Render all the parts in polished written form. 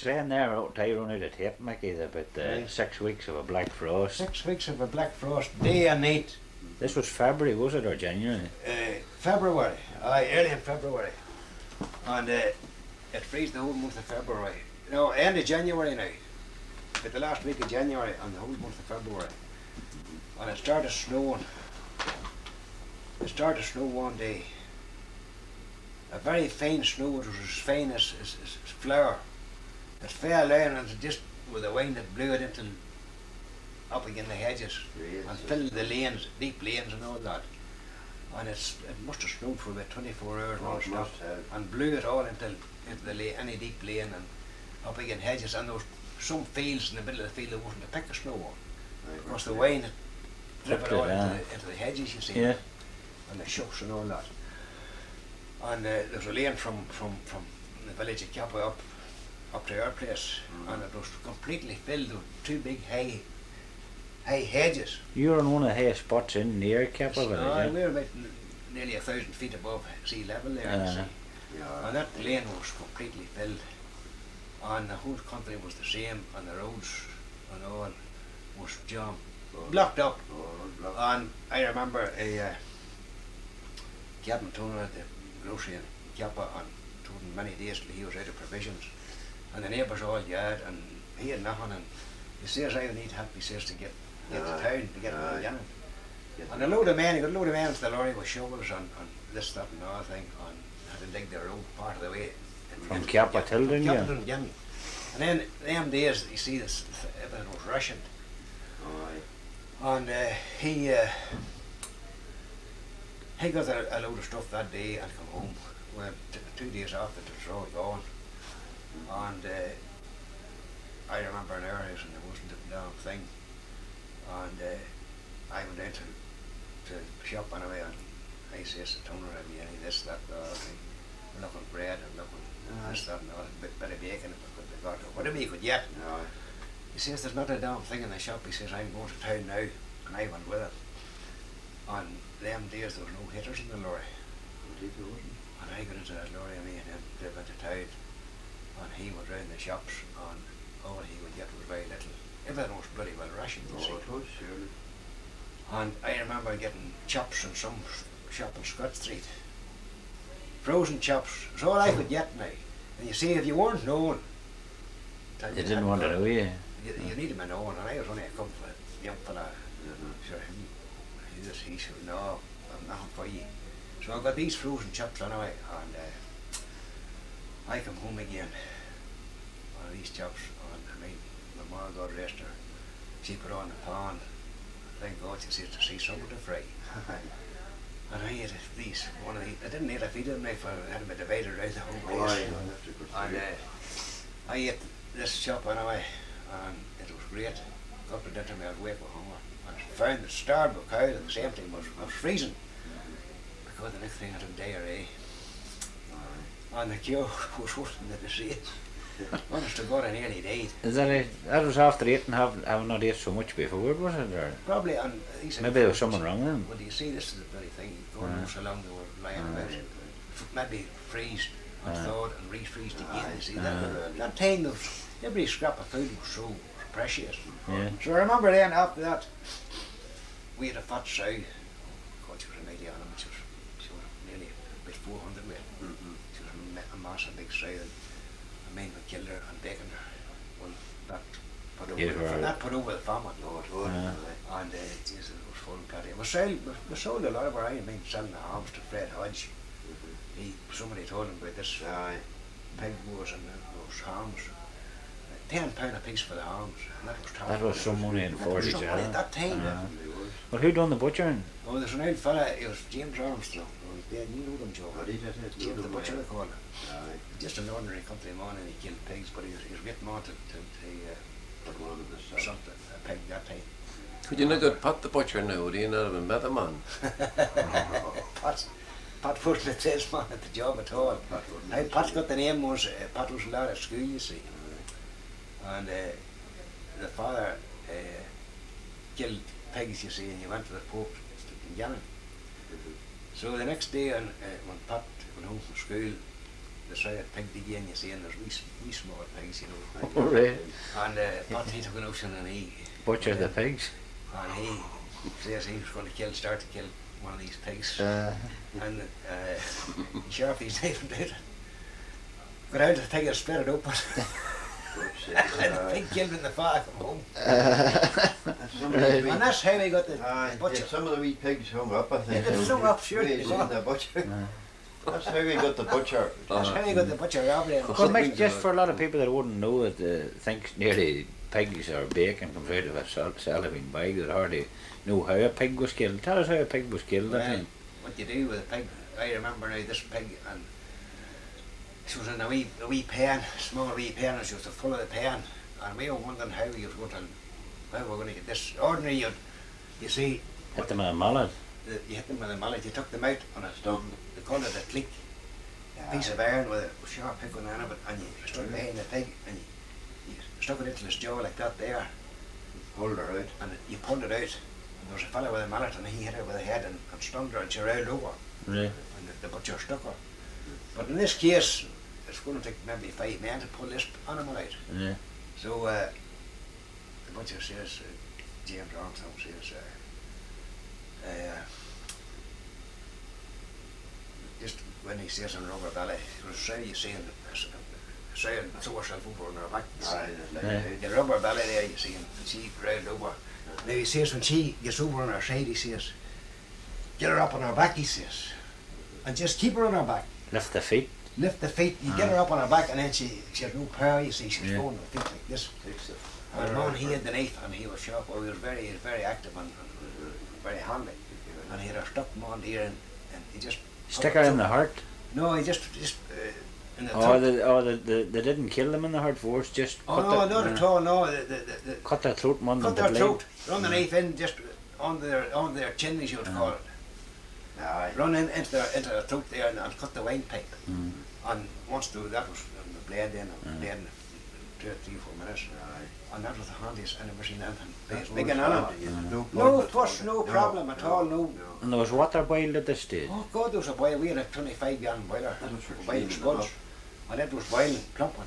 Saying there out I run out of tape, Mickey, about 6 weeks of a black frost. 6 weeks of a black frost, day and night. This was February, was it, or January? February, early in February. And it freezed the whole month of February. No, end of January now. But the last week of January and the whole month of February. And it started snowing. It started to snow one day. A very fine snow, it was as fine as flour. It fell down and it just, with the wind, it blew it into up against the hedges and filled the lanes, deep lanes and all that. And it must have snowed for about 24 hours non-stop and blew it all into the lane, any deep lane and up against hedges. And there was some fields in the middle of the field there wasn't a pick of snow on. Because the wind had driven it all into the hedges, you see, and the shucks and all that. And there was a lane from the village of Kappa up to our place, and it was completely filled with two big high hedges. You were on one of the highest spots in near Kappa village, we were about nearly 1,000 feet above sea level there, you see. And that lane was completely filled, and the whole country was the same, and the roads and all was jammed, blocked up. And I remember a Captain Tony at the grocery in Kappa, and told him many days till he was out of provisions. And the neighbours all yard, and he had nothing, and he says, I need help, he says, to get to town, to get to Gannon. And he got a load of men into the lorry with shovels and this, that and the other thing, and had to dig the road part of the way. From Kappa till Gannon. And then them days, you see, everything was rationed. And he got a load of stuff that day and come home. Well, 2 days after, it was all gone. And I remember in our house and there wasn't a damn thing. And I went down to the shop anyway, and I says to Tony, have you any this, that, the other thing? We're looking bread and looking this, that and the other, bit of bacon if we could have got it, whatever you could get. He says, there's not a damn thing in the shop. He says, I'm going to town now, and I went with it. And them days there was no hitters in the lorry. And I got into that lorry and me and him drove into town. And he went round the shops, and all he would get was very little. Everything was bloody well rationed, you see. And I remember getting chops in some shop in Scott Street. Frozen chops, it's all I could get now. And you see, if you weren't known, you didn't want to know you. You needed to be known, and I was only a couple of young fella. Sure, he said, no, I'm nothing for you. So I got these frozen chops anyway, and I come home again on these chops, and I mean, my mother, God rest her, she put on the pan. Thank God she said to see something to fry. And I ate these, one of these, I didn't eat a feed of them, I had them divided around the whole place. And I ate this chop anyway, and it was great. Got to dinner, I was awake with hunger. And I found it starved with cows, and the same thing I was freezing. Because the next thing I had diarrhea. And the cure was worse than the disease. Honest to God, I nearly died. Is that it? That was after eating, having not ate so much before, was it? Or? Probably, and maybe there was someone wrong then. Well, do you see, this is the bloody thing, going on so long they were lying about it. Maybe freezed and thawed and refreezed again, you see. That time, every scrap of food was so precious. So I remember then, after that, we had a fat sow. God, she was a mighty animal. She was nearly about 400 weight. She was a massive big sow. I mean, we killed her and taken her. Well, that put over the famine. And Jesus, it was full and plenty. We sold a lot of our iron, selling the hams to Fleadh Hodge. Somebody told him about this pig wars and those hams. £10 a piece for the hams. And that was some money in 40s. At that time. Well, who done the butchering? Oh, there's an old fella, it was James Armstrong. You know them, Joe. James the Butcher, they call him. Just an ordinary country man, and he killed pigs, but he was getting on to something, a pig that time. Could you not get Pat the Butcher now? Would you not have met a man? Pat wasn't a salesman at the job at all. How Pat got the name was, Pat was a lad at school, you see. And the father killed pigs, you see, and he went to the Pope in Gannon. So the next day, when Pat went home from school, the sow pig again, you see, and there's wee small pigs, you know. Oh, right. And Pat, he took a notion and he Butcher the pigs. and he says he was going to start to kill one of these pigs. And sharp his knife and did it. Got out of the pig and split it open. And the pig killed in the fire from home. And that's how we got the butcher. Some of the wee pigs hung up, I think. Yeah, they hung up, sure. Ways in the butcher. That's how we got the butcher. That's how we got the butcher robbery. Well, Mick, just for a lot of people that wouldn't know it, think nearly pigs or bacon comes out of a cellophane bag that hardly know how a pig was killed. Tell us how a pig was killed. Well, what you do with a pig, I remember now this pig, and she was in a wee pen, small wee pen, and she was full of the pen, and we were wondering how we were going to get this. Ordinary, you see, Hit them with a mallet. you hit them with a mallet, you took them out on a stump, they call it a click, a piece of iron with a sharp pick on the end of it, and you stuck it behind the pig, and you stuck it into his jaw like that there, Pulled her out. and you pulled it out, and there was a fellow with a mallet, and he hit her with a head and stunned her, and she rolled over, Really? and the butcher stuck her. But in this case, it's going to take maybe 5 men to pull this animal out. Yeah. So the butcher says, James Armstrong says, just when he says on rubber belly, it was say you see, say and throw herself over on her back. The rubber belly there, you see, and she rolled over. Now he says when she gets over on her side, he says, get her up on her back, he says, and just keep her on her back. Lift the feet. Lift the feet, you get her up on her back, and then she has no power, you see, she's going with feet like this. And man, he had the knife, and he was sharp, he was very active and very handy. And he had her stuck on here, and he just... Stick her in the heart. No, he just in the throat. They didn't kill them in the heart force, just Oh cut no, their, not at all, no. cut their throat and Cut the their blade. throat, run the knife in, just on their chin, as you would call it. Run into their throat there and cut the windpipe. And once that was on the blade then, blade in 2 or 3 or 4 minutes. And that was the handiest I never seen anything. Big an animal. No fuss, no problem at all, no. And there was water boiled at this stage. Oh God, there was a boiler. We had a 25-gallon boiler, boiling sponge, and it was boiling plumping.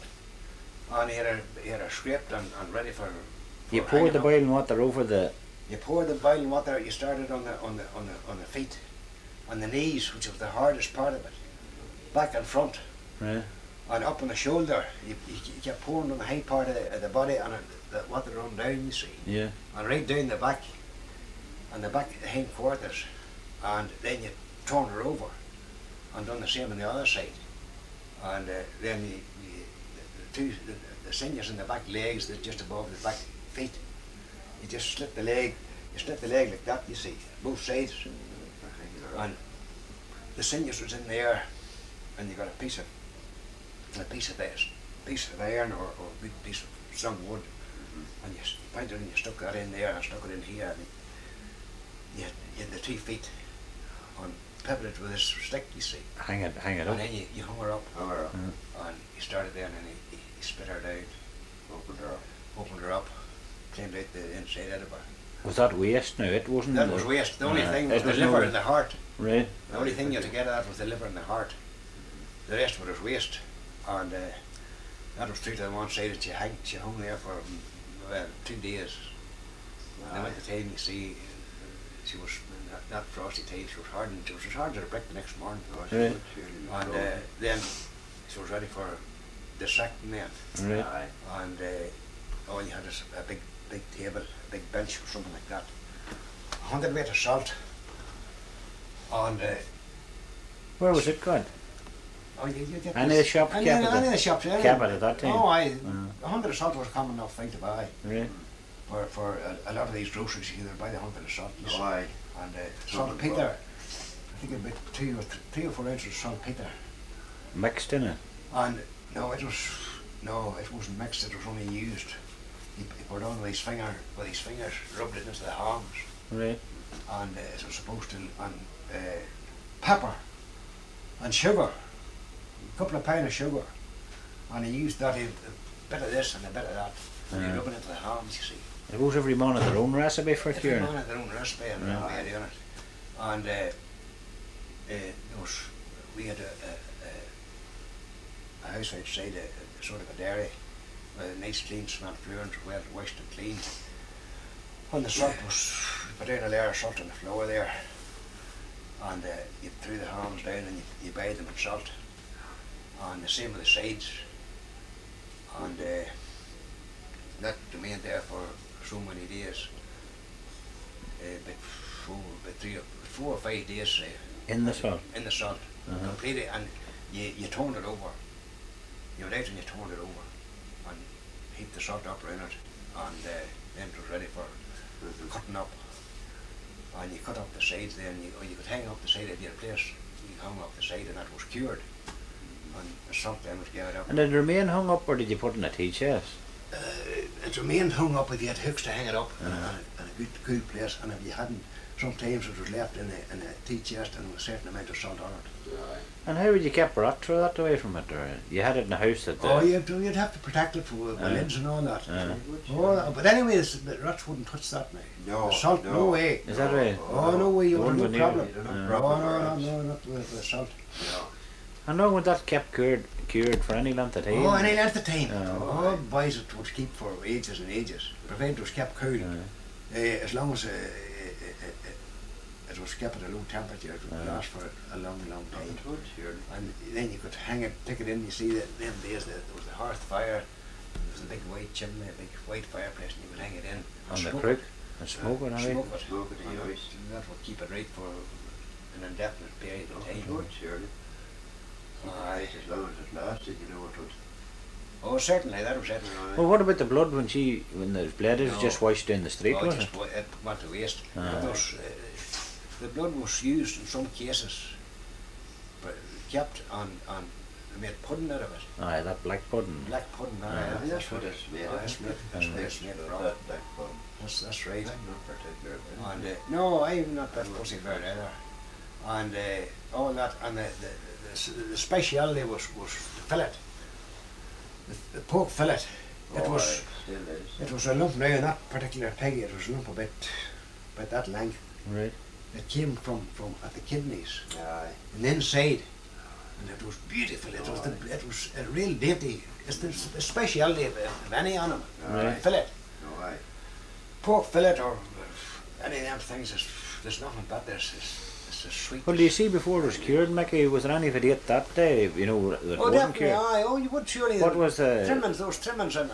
And he had her scraped and ready for. You poured the boiling water over the. You poured the boiling water. You started on the feet, on the knees, which was the hardest part of it, back and front, Right. and up on the shoulder. You kept pouring on the high part of the body, and the water run down. You see. Yeah. And right down the back, and the back hind quarters, and then you turn her over, and done the same on the other side, and then the sinews in the back legs that just above the back feet, you just slit the leg, like that, you see, both sides, and the sinews was in there, and you got a piece of iron or a big piece of strong wood, and you pointed and you stuck that in there and stuck it in here, and you had the 2 feet on pebbled it with this stick, you see. Hang it up. And then you hung her up. And he started there, and then he spit her down, opened her up, cleaned out the inside out of her. Was that waste now? It wasn't. That was waste. The only thing was it the was liver no- and the heart. Right. The only thing you had to get at was the liver and the heart. The rest was waste. And that was true to the one side that she hung there for 2 days. And then at the time, you see, she was not frosty time, she was hardened. She was as hard as a brick the next morning. Right. And then she was ready for dissecting then. Right. And all you had is a big table, a big bench or something like that. 100 weight of salt. And Where was it gone? you get Any of the shop any kept of it? the shops, yeah. Kept it at that time? Oh, 100 of salt was common enough thing to buy. Right. For a lot of these groceries, you either buy the 100 of salt. You see. And saltpeter, I think about 3 or 4 ounces of saltpeter. Mixed in it. And no, it wasn't mixed. It was only used. He put it on with his fingers, rubbed it into the arms, Right. and it was supposed to, and pepper and sugar, a couple of pounds of sugar, and he used that in a bit of this and a bit of that, and he rubbed it into the arms, you see. I suppose every man had their own recipe for Every curing man it. had their own recipe and Right. way of doing it. And we had a house outside a sort of a dairy, with a nice clean cement floor, well washed and clean. And the salt was, you put down a layer of salt on the floor there, and you threw the hams down and you bathed them in salt. And the same with the sides. And that remained there for so many days. About 4 or 5 days. In the salt? In the salt. Completely. And you turned it over. You went out and you turned it over. And heaped the salt up around it. And then it was ready for cutting up. And you cut up the sides then, or you could hang up the side if you had a place. You hung up the side and that was cured. And the salt then was gathered up. And did it remain hung up, or did you put it in a tea chest? It remained hung up if you had hooks to hang it up in a good cool place, and if you hadn't, sometimes it was left in a tea chest and with a certain amount of salt on it. And how would you keep rats or that away from it? Or you had it in a house that... You'd have to protect it with lids and all that. But anyway, the rats wouldn't touch that now. No, the salt, no way. Is that right? Oh, no way, you Wouldn't wouldn't go have no near problem. it. No, not with the salt. No. How long would that kept cured for any length of time? Oh, any length of time. Oh. Boys, it would keep for ages and ages, provided it was kept cool. As long as it was kept at a low temperature, it would last for a long, long time. And then you could hang it, take it in. You see that them days there was the hearth fire. There was a big white chimney, a big white fireplace, and you could hang it in. On the crook? And smoke it, Smoke it. Smoke it, And yes. that would keep it right for an indefinite period of time. Good, surely. Aye. As long as it lasted, you know it would. Oh, certainly, that was it. Well, what about the blood when there's blood? It was just washed down the street, Oh, was it? it went to waste. But the blood was used in some cases, but kept on made pudding out of it. Aye, that black pudding. Black pudding, That's what it's made. That's what it's made from. That fun. That's right. I'm not particular. And no, I'm not that fussy about it either. And all that, and the speciality was the fillet, the pork fillet. It was Still is. it was a lump now in that particular pig. It was a lump about that length. Right. It came from at the kidneys, Aye. and inside, and it was beautiful. It was a real dainty. It's the speciality of any animal. Right. Fillet, No, aye. pork fillet, or any of them things. There's nothing but this. It's a sweet. Well, do you see before it was cured, Mickey, was there any of it ate that day, that Oh, wasn't definitely, cured? aye. Oh, you would surely. What was the... trimmings? Those trimmings on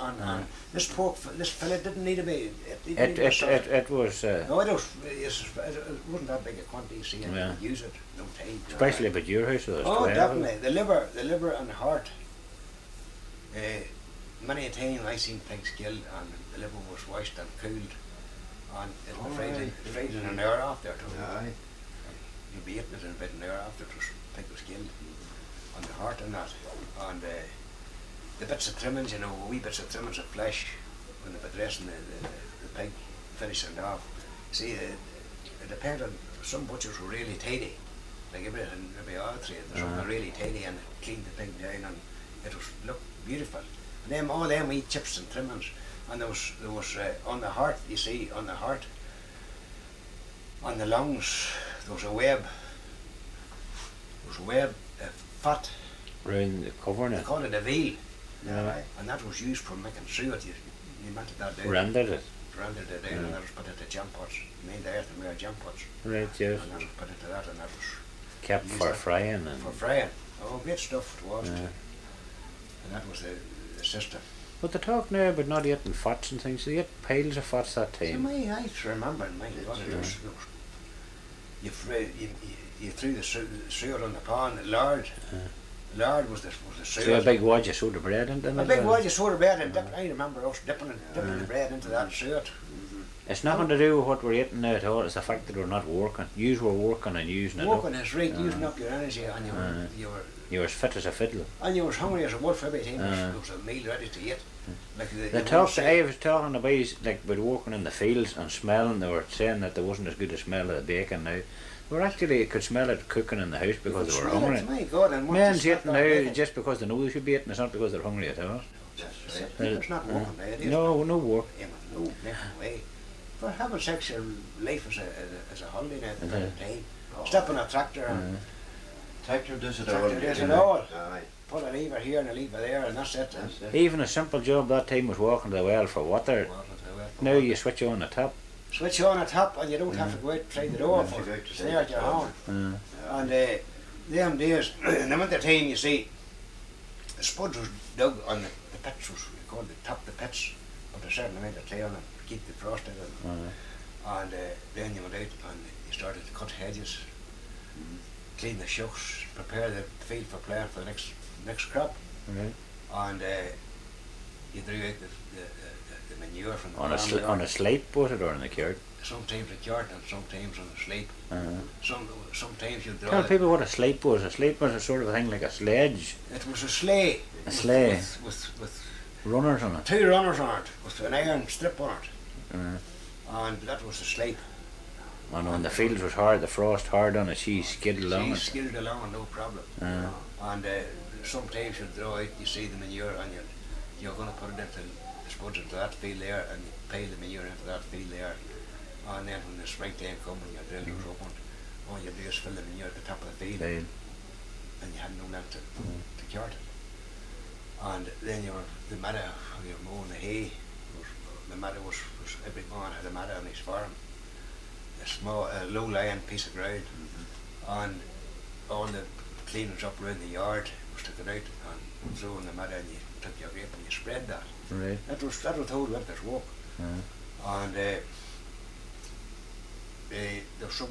this pork, this fillet didn't need to be. It was... No, it wasn't that big a quantity. You see, and Yeah. you could use it no time. especially about your house. There was Oh, 12. definitely. The liver and the heart. Many a time I seen pigs killed and the liver was washed and cooled, and it was fried in an hour after. Aye. You'd be eating it in about an hour after pig was killed, and the heart and that, and the bits of trimmings, wee bits of trimmings of flesh when they were dressing the pig, finishing it off. See, it depended on some butchers were really tidy, like every other trade. Some were really tidy and cleaned the pig down, and it looked beautiful. And all them wee chips and trimmings, and there was on the heart. You see, on the heart, on the lungs, there was a web. There was a web of fat. Round the covering They it. called it a veal, Aye. and that was used for making suet. You melted that down. Rendered it. Rendered it down, and that was put into jam pots. Made the earthenware jam pots, Right, yes. and that was put into that, and that was Kept used for that frying. And for frying. Oh, great stuff it was. Yeah. And that was the system. But they talk now about not eating fats and things. They ate piles of fats that time. I remember, my God, you threw the suet on the pan, the lard. Lard was the suet. So a big wad you sewed the bread into A big wad you sewed the bread and I remember us dipping the bread into that suet. It's nothing to do with what we're eating now at all. It's the fact that we're not working. Yous were working and using it up. Working is right, using up your energy, and You were as fit as a fiddle. and you were hungry as a wolf every time there was a meal ready to eat. Like I was talking about working in the fields and smelling. They were saying that there wasn't as good a smell of the bacon now. Well, actually, you could smell it cooking in the house because they were hungry. My God, and Men's eating now just because they know they should be eating. It's not because they're hungry at all. It's not working now. It is No work. no making way. For having sake, your life is a holiday now at the time. Step on a tractor and Tractor does it all. Tractor does it all. Aye. put a lever here and a lever there, and that's it. That's it. Even a simple job that time was walking to the well for water. Now you switch on the tap. Switch on the top, and you don't have to go out try the door for it. Stay at your own. And them days, in the winter time, you see, the spuds was dug on the pits, was called the top of the pits, put a certain amount of clay on it to keep the frost out of them. And then you went out and you started to cut hedges, clean the shucks, prepare the field for playing for the next crop. And you drew out the manure from the farm. On a slate, was it, or in the cart? Sometimes a cart and sometimes on a sleep. Sometimes you draw Tell it. people what a slate was. A slate was a sort of a thing like a sledge. It was a sleigh. A sleigh. With Runners on it. 2 runners on it, with an iron strip on it. And that was a sleigh. And when the fields was hard, the frost hard on it, she skidded along She skidded along, no problem. And sometimes you draw out, you see the manure, and you're going to put it into the spuds into that field there, and you pile the manure into that field there. And then when the springtime comes and your drilling was opened, all you do is fill the manure at the top of the field, and you had no land to cart it. And then the meadow, you were mowing the hay, the meadow was every man had a meadow on his farm, a small, low-lying piece of ground, and all the cleaners up around the yard was taken out and threw in the meadow, and you took your grape and you spread that. That was the whole winter's work. And there was a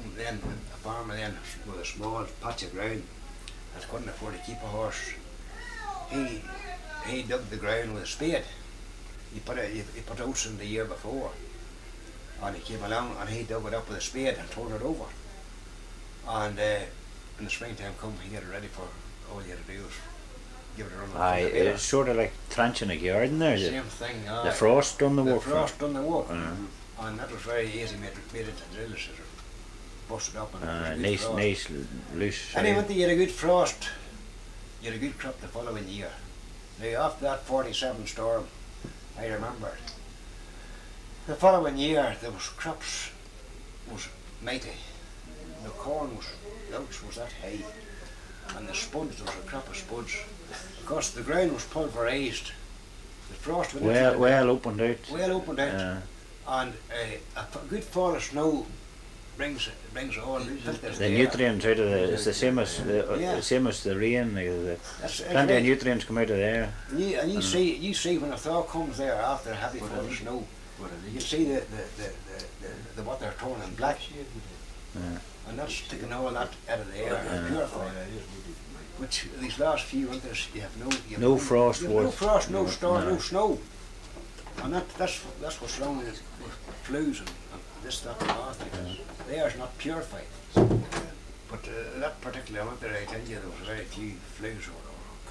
farmer then with a small patch of ground that couldn't afford to keep a horse. He dug the ground with a spade. He put oats in the year before, and he came along and he dug it up with a spade and turned it over. And when the springtime come, he had it ready for all you had to do was give it a run. It's sort of like trenching a garden there. Same thing. The frost done the work. The frost done the work. And that was very easy, made it to drill it, busted up and nice, loose. And when you had a good frost, you had a good crop the following year. Now after that 47 storm, I remember it. The following year there was crops was mighty. The corn the oats was that high, and the spuds, there was a crop of spuds. Because the ground was pulverised, the frost went well opened out. Well opened out. And a good fall of snow brings all the nutrients out of it's the same as the rain. Plenty of nutrients come out of there. And you see when a thaw comes there after a heavy fall of snow, you see the water turning black, and that's taking all that out of the air and purifying it. Which these last few winters you have no frost, no storm, no snow. And that's what's wrong with flus and this, that, and that. They are not purified. But that particular winter, I tell you, there was very few flus or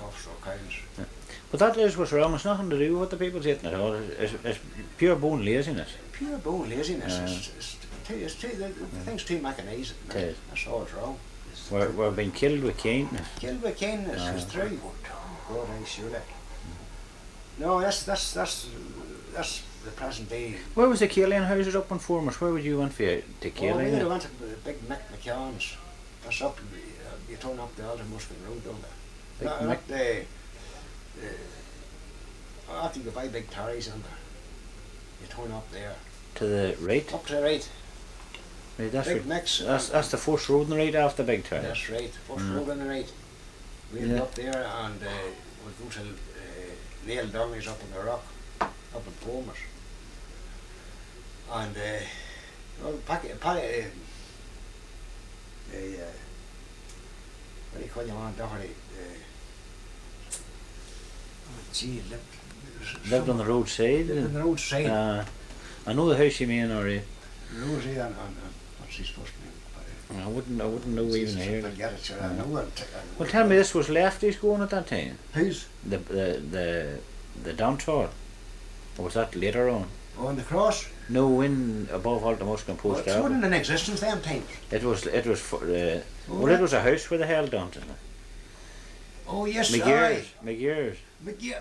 coughs or kinds. But that is what's wrong. It's nothing to do with what the people's eating at all. It's pure bone laziness. Pure bone laziness. The thing's too mechanised. That's all it's wrong. We're being killed with kindness. Killed with kindness is true. God, I surely. No, that's the present day. Where was the Kaling houses up in Formers? Where would you want for to Kaling? We went to the big McCann's. That's up. You turn up the Alder Muskin Road, don't they? After you go by Big Tarry's under, you turn up there. To the right. Up to the right. Right, that's Big right. Mix. That's the first road on the right after Big Tarry. That's right. First road on the right. We'll go up there and we'll go to Neil Donnelly's up on the rock, up in Formers. And well, what do you call your man, Doherty? Lived on the roadside. Lived on the roadside. I know the house you mean, already. Rosie and what's his first name? I wouldn't know even here. Well, tell me, this was lefties going at that time. Who's the dance hall, or was that later on? On the cross? No, in above Altamuscan Post. It wasn't in existence them times. It was it was a house where they held dancing. Oh yes, McGear's.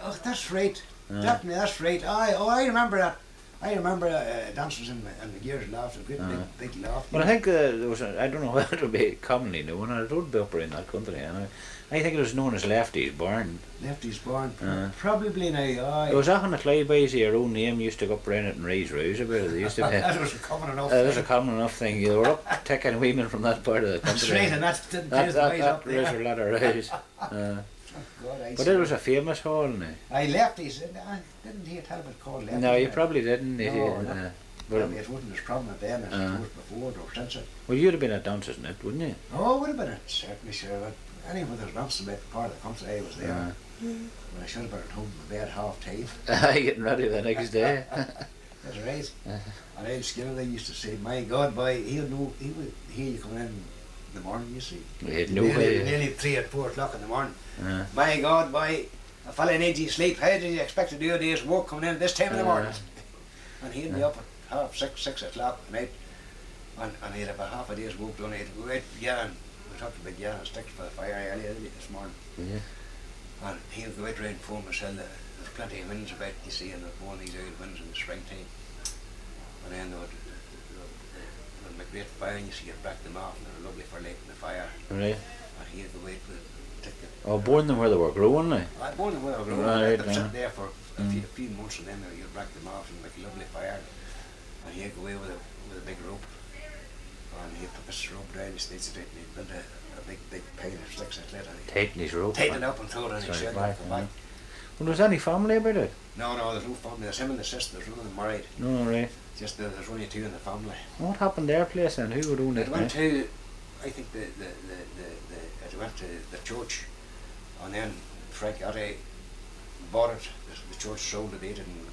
Oh, that's right. Definitely, that's right. I remember that. I remember dancers in the gears laughter, great big laugh. Well, I think there was, I don't know whether it would be commonly known, or it would be up in that country anyway. I think it was known as Lefty's Barn. Lefty's Barn, probably now, aye. There was often a Clyde your own name used to go up around it and raise rows about it. They used to be, that was a common enough that was a common enough thing. You were up taking women from that part of the country. That's right, and that didn't taste the ways up raised there. a lot of rows. God, But it was a famous hall now. I Lefty's, didn't hear tell about it called Lefty's? No, you probably didn't. No, but maybe it wasn't as prominent then as it was before or since it. well, you'd have been at dances in it, wouldn't you? Oh, it would have been it, certainly, sure. But anyway, there's not so big part of the country I was there. When I should have been at home in bed half time. Getting ready the next day. That's right. And Ed Skinner used to say, my God, boy, he would hear you coming in the morning, you see. We had no nearly, way. nearly 3 or 4 o'clock in the morning. My God, boy, a fella needs you sleep. How do you expect to do a day's work coming in at this time in the morning? And he'd be up at 6 o'clock at night, and he'd have a half a day's work done. He'd go out yarn. We talked about yarn sticks for the fire earlier this morning. Yeah. And he'd go out round for myself. There's plenty of winds about, you see, and there's blowing these out winds in the springtime. And then there would make great fire, and you see, you'd break them off, and they're lovely for lighting the fire. Right. And he'd go out with Oh, born them where they were growing now. I born them where they were growing. Right, They've sat there for a few months, and then you'd break them off and make a lovely fire. And he'd go away with a big rope, and he'd put this rope down his knees, and he'd build a big pile of sticks and it, and he'd Tighten his rope. tighten it up and throw it on his shed off the back. Well, was any family about it? No, there's no family. There's him and the sister. There's none of them married. No, right. Just there's only 2 in the family. What happened to their place then? Who would own it? It went to, I think it went to the church, and then Frank Addy bought it. The church sold it. They didn't.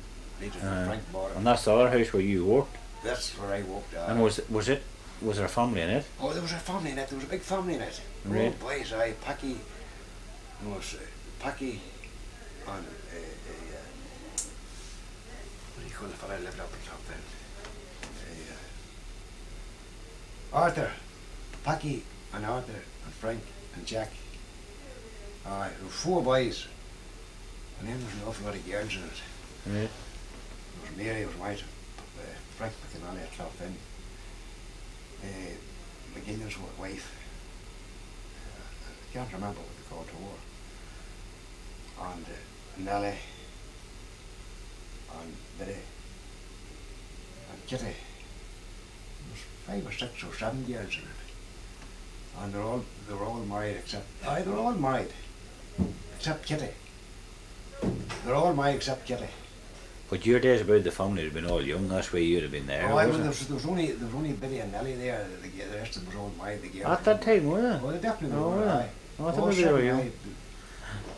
Frank bought it. And that's the other house where you worked. That's where I worked. And was there a family in it? Oh, there was a family in it. There was a big family in it. Right. Oh, boys, Packy. There was Packy and what do you call the fella who lived up in Clonmel? Arthur, Packy and Arthur and Frank and Jack. There were 4 boys, and then there was an awful lot of girls in it. Right. There was Mary, there was White, Frank McInally at Clonmel, McGillian's wife. I can't remember what they called her. And Nellie, and Biddy, and Kitty. There was 5 or 6 or 7 girls in it. And they were all married except, they were all married, except Kitty. They're all married except Kitty. But your days about the family had been all young, that's why you'd have been there. Oh, there was only Biddy and Nellie there, the rest of them was all married. The girls. At that time, were they? Oh, they definitely were. Yeah. Aye. Oh, I thought maybe they were young.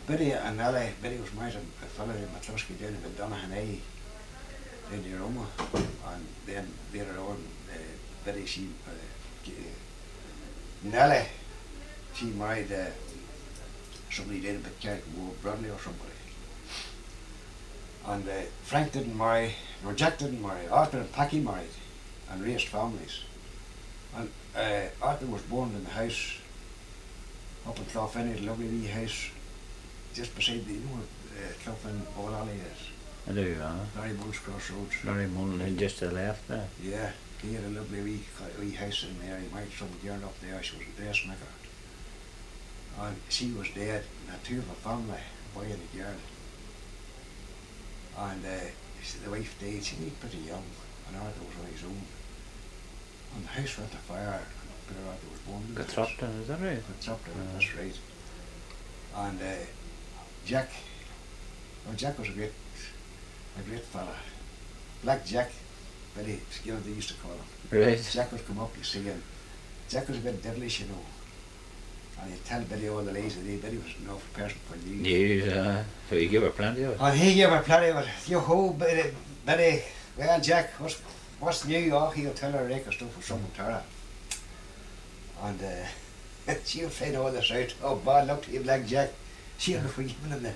Biddy and Nellie, Biddy was married to a fellow in McCluskey down in Donaghany, down near Roma, and then later on, Biddy, Nellie, she married somebody down in Pitcairn, Bradley or somebody. And Frank didn't marry, nor Jack didn't marry. Arthur and Packy married and raised families. And Arthur was born in the house up in Clonmel, a lovely wee house just beside the, Clonmel Boyle Alley is. I do, Larry Mull's Crossroads. Larry Mullen just to the left there. Yeah, he had a lovely wee house in there. He married some girl up there, she was a dressmaker. And she was dead, and had 2 of her family, a boy and a girl. And the wife died, she was pretty young, and Arthur was on his own. And the house went to fire, and Peter Arthur was born in the house. Gatrupton, is that right? Gatrupton, that's right. And Jack was a great fella. Black Jack, Billy Skinner they used to call him. Right. Jack would come up, you see, and Jack was a bit devilish, you know. And he'd tell Billy all the lies that Billy was an awful person for news. News, so you give her plenty of it. And he gave her plenty of it. Yo-ho, Billy, well, Jack, what's new? Oh, he'll tell her a rake of stuff for someone, Tara. And she'll find all this out. Oh, bad luck to you, Black Jack. She'll be forgiving him,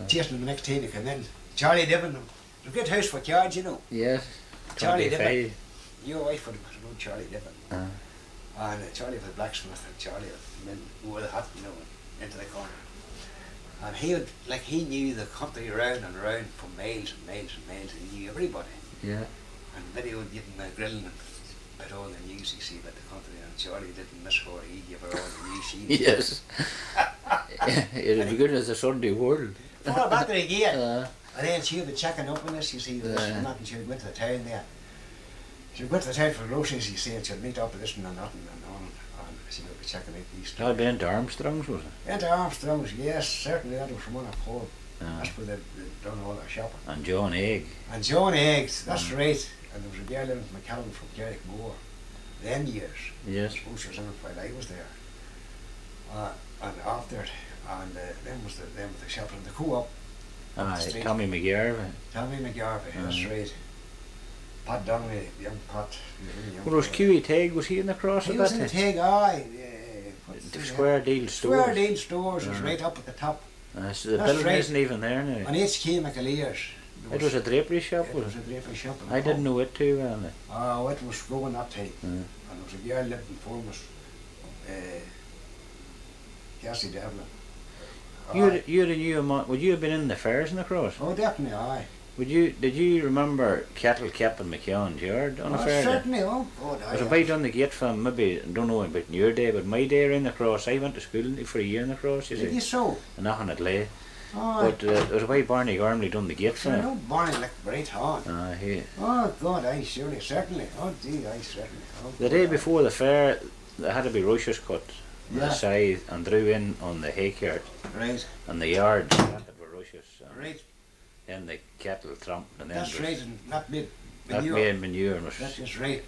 chasing him the next time he come in. Charlie Diven, a good house for cards, you know. Yes. Charlie 25. Diven. Your wife would have known Charlie Diven. And Charlie was the blacksmith, and Charlie wore the hat, into the corner. And he knew the country around and around for miles and miles and miles, and he knew everybody. Yeah. And video getting the grilling and about all the news you see about the country, and Charlie didn't miss her, he gave her all the news she knew. Yes. It'd be good as a Sunday world. Far back again. Uh, And then she'd be checking up on this, you see, with this and that, and she'd go into the town there. She'd go into the town for groceries, you see, and she'd meet up with this and nothing and on, and she'd be checking out these I'd been into Armstrong's, was it? Into Armstrong's, yes, certainly that was from one of pub. Uh, That's where they done all their shopping. and John Egg. And John Eggs, that's right. And there was a girl living from McCallum from Garrick Moore. Them years. Yes. I suppose she was in it while I was there. And after it, and them was the shopping, the co-op. Aye, Tommy McGarvey. Tommy McGarvey, that's right. Pat Donnelly, young Pat. Young Well, was fella. Huey Tague, was he in the cross He at was that in time? Tig, aye. The Square Deal Stores. Square Deal Stores was right up at the top. So the That's building right. isn't even there now. And HK McAlear's. It was a drapery shop, It was was it? a drapery shop. in I the didn't pub. know it too well. Like. Oh, it was growing that time. Mm. And there was a girl lived in Formas, Cassie Devlin. You'd have knew him. Would you have been in the fairs in the cross? Oh, definitely, aye. Did you remember Kettle Kip and McKeown's yard on a fair day? Certainly, oh, God, Was it by done the gate from maybe, I don't know about in your day, but my day around the cross, I went to school for a year in the cross, you Did you see. so? And nothing at lay. Oh, But it was by Barney Gormley done the gate for I him. know Barney like very hard. He, Oh, God, aye, surely, certainly. Oh, gee, aye, certainly. Oh, the God, day aye. before the fair, there had to be rushes cut with Yeah. a scythe and drew in on the hay cart Right, and the yards had to be rushes. And right. then the kettle trumped and then That's it was- right, and that made that manure. made manure and was That is right.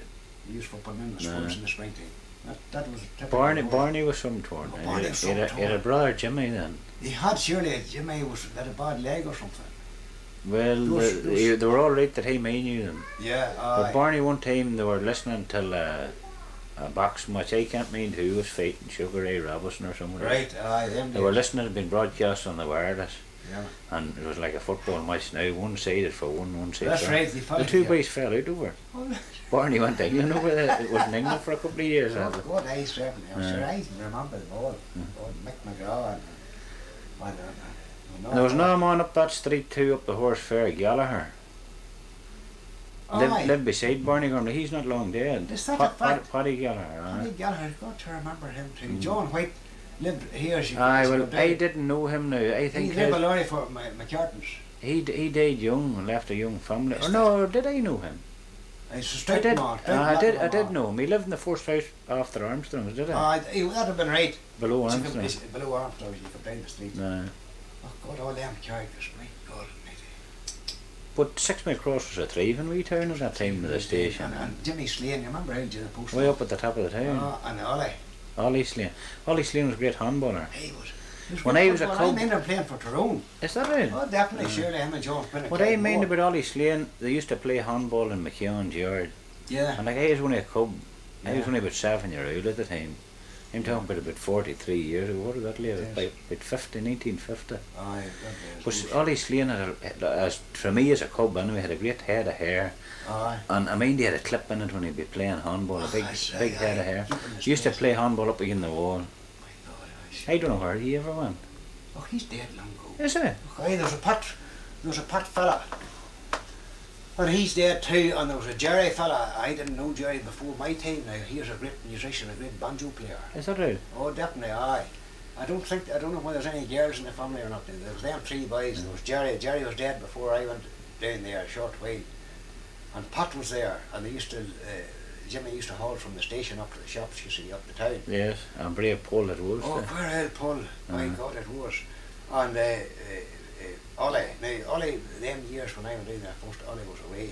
Used for putting in the Nah. spuds in the springtime. That was a typical Barney, road. Barney was some torn. Oh, He Barney had- was he had some he had a torn. brother Jimmy then. He had surely, Jimmy had a bad leg or something. Well, they were all right that he knew them. Yeah, But Barney one time they were listening till a box match. I can't mind who was fighting Sugar Ray Robinson or someone. right, aye, them They were days. listening. It had been broadcast on the wireless, Yeah. and it was like a football match now. One sided for one side. That's for right, they The followed two you. boys fell out over it. Oh, Barney went to England over it. It was in England for a couple of years. oh, after. God, I certainly. I'm Yeah. sure I remember them all. Mm. Oh, Mick McGraw and There was no man up that street too, up the Horse Fair, Gallagher. Aye. Lived beside Barney Gormley. He's not long dead. Is that a fact? Paddy Gallagher. I Gallagher, got to remember him too. John White lived here. As you Aye, as you well, go I down. didn't know him now. I He think lived a lorry for McCartans. he died young and left a young family. Is Or no, did I know him? He's a I straight did. man. I did know him. He lived in the first house after Armstrong's, did he? That'd have been right. Below So Armstrong. below Armstrong, you come down the street. No. Oh God, all them characters, my God almighty. But Six Mile Cross was a thriving wee town at that time with the station. And Jimmy Slane, you remember him doing the post? Way up at the top of the town. And Ollie. Ollie Slane. Ollie Slane was a great handballer. He was. When I was a I cub- remember him playing for Tyrone. Is that right? Oh, definitely, surely him and John Pinnock. What I mind about Ollie Slane, they used to play handball in McKeown's yard. Yeah. And like I was only a cub. I was Yeah. only about 7-year-old at the time. I'm talking about 43 years ago. What did that live? Yes. About 1950. Aye, But Ollie Slane as for me as a cub anyway, had a great head of hair. Aye. And I mind he had a clip in it when he'd be playing handball, a big I say, big head aye, of hair. keeping his He used to face. play handball up against the wall. My God, I I don't know where he ever went. Oh, he's dead long ago. Is it? Aye, there was a Pat fella. And he's dead too, and there was a Jerry fella. I didn't know Jerry before my time now. He was a great musician, a great banjo player. Is that right? Oh, definitely, aye. I don't know whether there's any girls in the family or not. There was them three boys, and there was Jerry. Jerry was dead before I went down there a short while. And Pat was there, and they used to, Jimmy used to haul from the station up to the shops, you see, up the town. Yes. And brave Paul it was. Oh, where old Paul, my God, it was. And Ollie, them years when I went in there first, Ollie was away.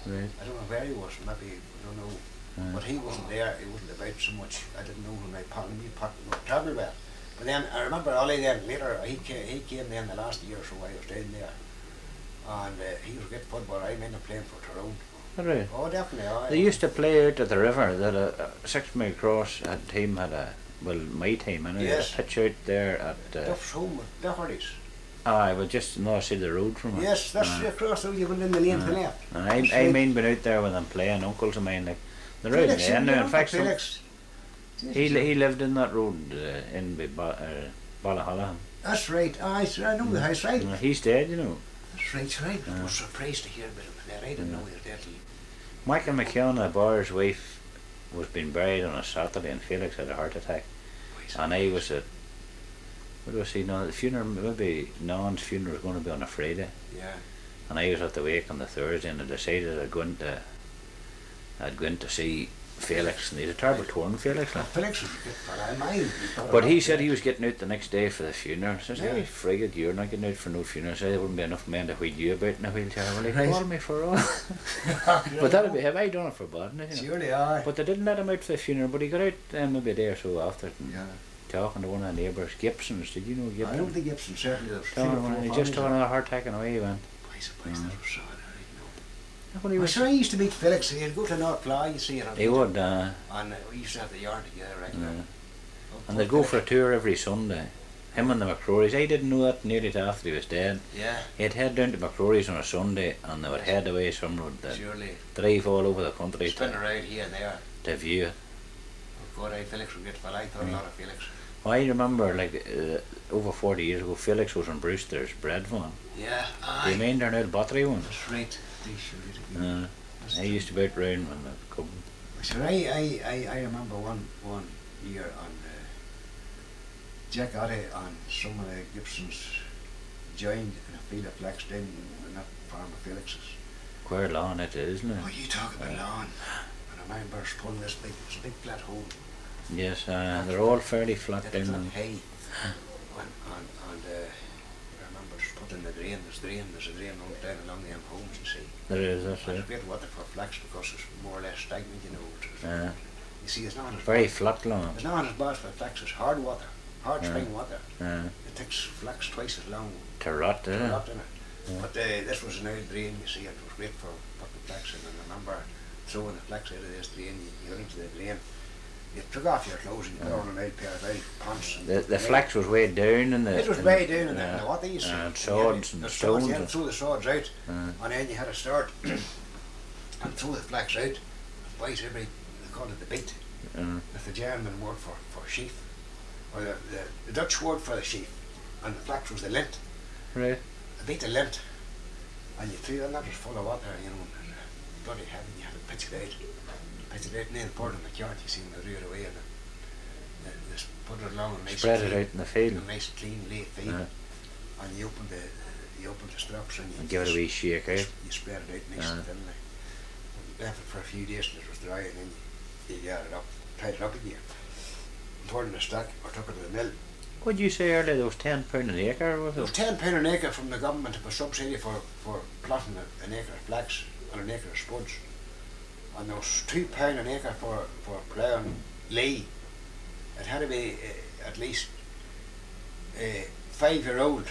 Right. I don't know where he was, maybe, I don't know. But he wasn't there, he wasn't about so much. I didn't know when I travel well. But then I remember Ollie then later, he came then the last year or so I was down there. And he was a good footballer. I remember playing for Tyrone. Is that right? Oh, definitely, aye. They used to play out at the river. That a 6 Mile Cross team had my team anyway, Yes. a pitch out there at. Duff's home with Doherty's. Aye, but just on the other side of the road from it. Yes, that's across the road, you went in the lane to the left. And That's I right. mean, been out there with them playing. Uncles of mine, like they're out Felix, there you now. In remember fact, Felix? he lived in that road in Ballahalla. That's right. I know that's right. He's dead, you know. That's right. I was surprised to hear about him there. I didn't know he was dead. Michael McKeown, Barr's wife, was being buried on a Saturday, and Felix had a heart attack. And I was at, what was he now? The funeral, maybe Non's funeral was going to be on a Friday. Yeah. And I was at the wake on the Thursday, and I decided I'd go in to see Felix, and he's a terrible torn, Felix. Like. Felix was a good fella. Mine. But he said he was getting out the next day for the funeral. So I said, Yeah. hey, frigged, you're not getting out for no funeral. I said, there wouldn't be enough men to wheel you about in a wheelchair. Well, he Right. called me for all. But that'd be, have I done it for bad? You know? Surely, aye. But they didn't let him out for the funeral, but he got out maybe a day or so after it, and Yeah. talking to one of the neighbours, Gibsons. Did you know I Gibson? don't think Gibson certainly does. He just took another heart attack and away he went. I suppose that was sad. When he I was, sure I used to meet Felix. He'd go to North Fly, you see. he would, And we used to have the yarn together regularly. and they'd go for a tour every Sunday. Him and the McCrorys. I didn't know that nearly till after he was dead. Yeah, He'd head down to McCrory's on a Sunday, and they would head away somewhere. They'd surely. drive all over the country Spin around here and there. to view it. Oh, God, Felix was a good fella. I thought a lot of Felix. Well, I remember, like, over 40 years ago, Felix was on Brewster's bread van. Yeah, Do you mind they're now the battery one? That's right. They sure did. I used to be out round when they come. Sure, I remember one year on Jack Oddie and some of the Gibsons joined in a field of flax down in that farm of Felix's. Queer lawn it is, isn't Oh, it? you talk about lawn. And I remember us pulling this big, it's a big flat hole. Yes, they're all fairly flat That down. flat hay. And I remember us putting the drain, there's a drain down along the homes, you see. There is, that's And it. it's great water for flax because it's more or less stagnant, you know. You see, it's not as Very bad. flat lawn. It's not as bad for flax, it's hard water, hard spring water. Uh, It takes flax twice as long to rot, to isn't rot it? in it. But this was an old drain, you see, it was great for putting flax in. And I remember throwing the flax out of this drain, you got into the drain, you took off your clothes and you put on an old pair of old pants. And The flax was way down in the. it was way down in the water, you see. And you swords had and the stones. You had to throw the swords out, Uh, and then you had to start and throw the flax out. And boys, they called it the beat. That's the German word for sheaf, or the Dutch word for the sheaf, and the flax was the lint. right. A bit of lint, and you threw that was full of water, you know, and bloody heavy, you had to pitch it out, and then pour it in the cart, you see, and they drew it away, and just put it along a nice Spread clean, it out in the field. a nice clean lay field, and you opened the straps and you Give it a wee shake out. you spread it out nice and thinly. And you left it for a few days till it was dry, and then you gathered it up, tied it up again, poured it in a stack, or took it to the mill. What did you say earlier? There was £10 an acre, was There was it? £10 an acre from the government of a subsidy for plotting an acre of flax and an acre of spuds. And there was £2 an acre for ploughing ley. It had to be at least 5-year-old.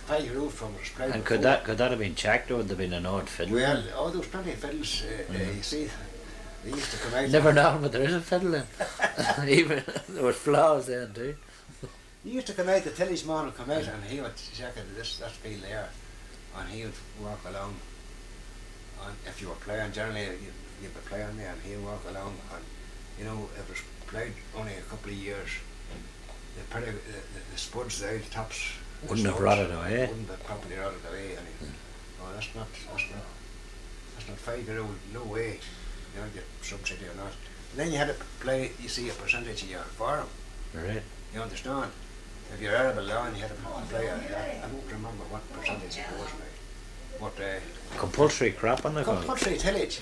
5-year-old from us ploughed. And could that have been checked, or would there been an odd fiddle? Well, oh, there was plenty of fiddles. You see, they used to come out. Never known, but there is a fiddle in. Even there was flaws then too. He used to come out, the tillage man would come out and he would check that field there, and he would walk along. And if you were ploughing, generally you'd be ploughing there, and he'd walk along, and you know, if it was ploughed only a couple of years, the spuds there, the tops Wouldn't have rotted away. Wouldn't have properly rotted away. And oh, that's not 5-year-old, no way. You know, get subsidy or not. And then you had to play, you see, a percentage of your farm. Right. You understand? If you're arable land, you had to play I don't remember what percentage it was now. But Compulsory crop on the farm. compulsory tillage.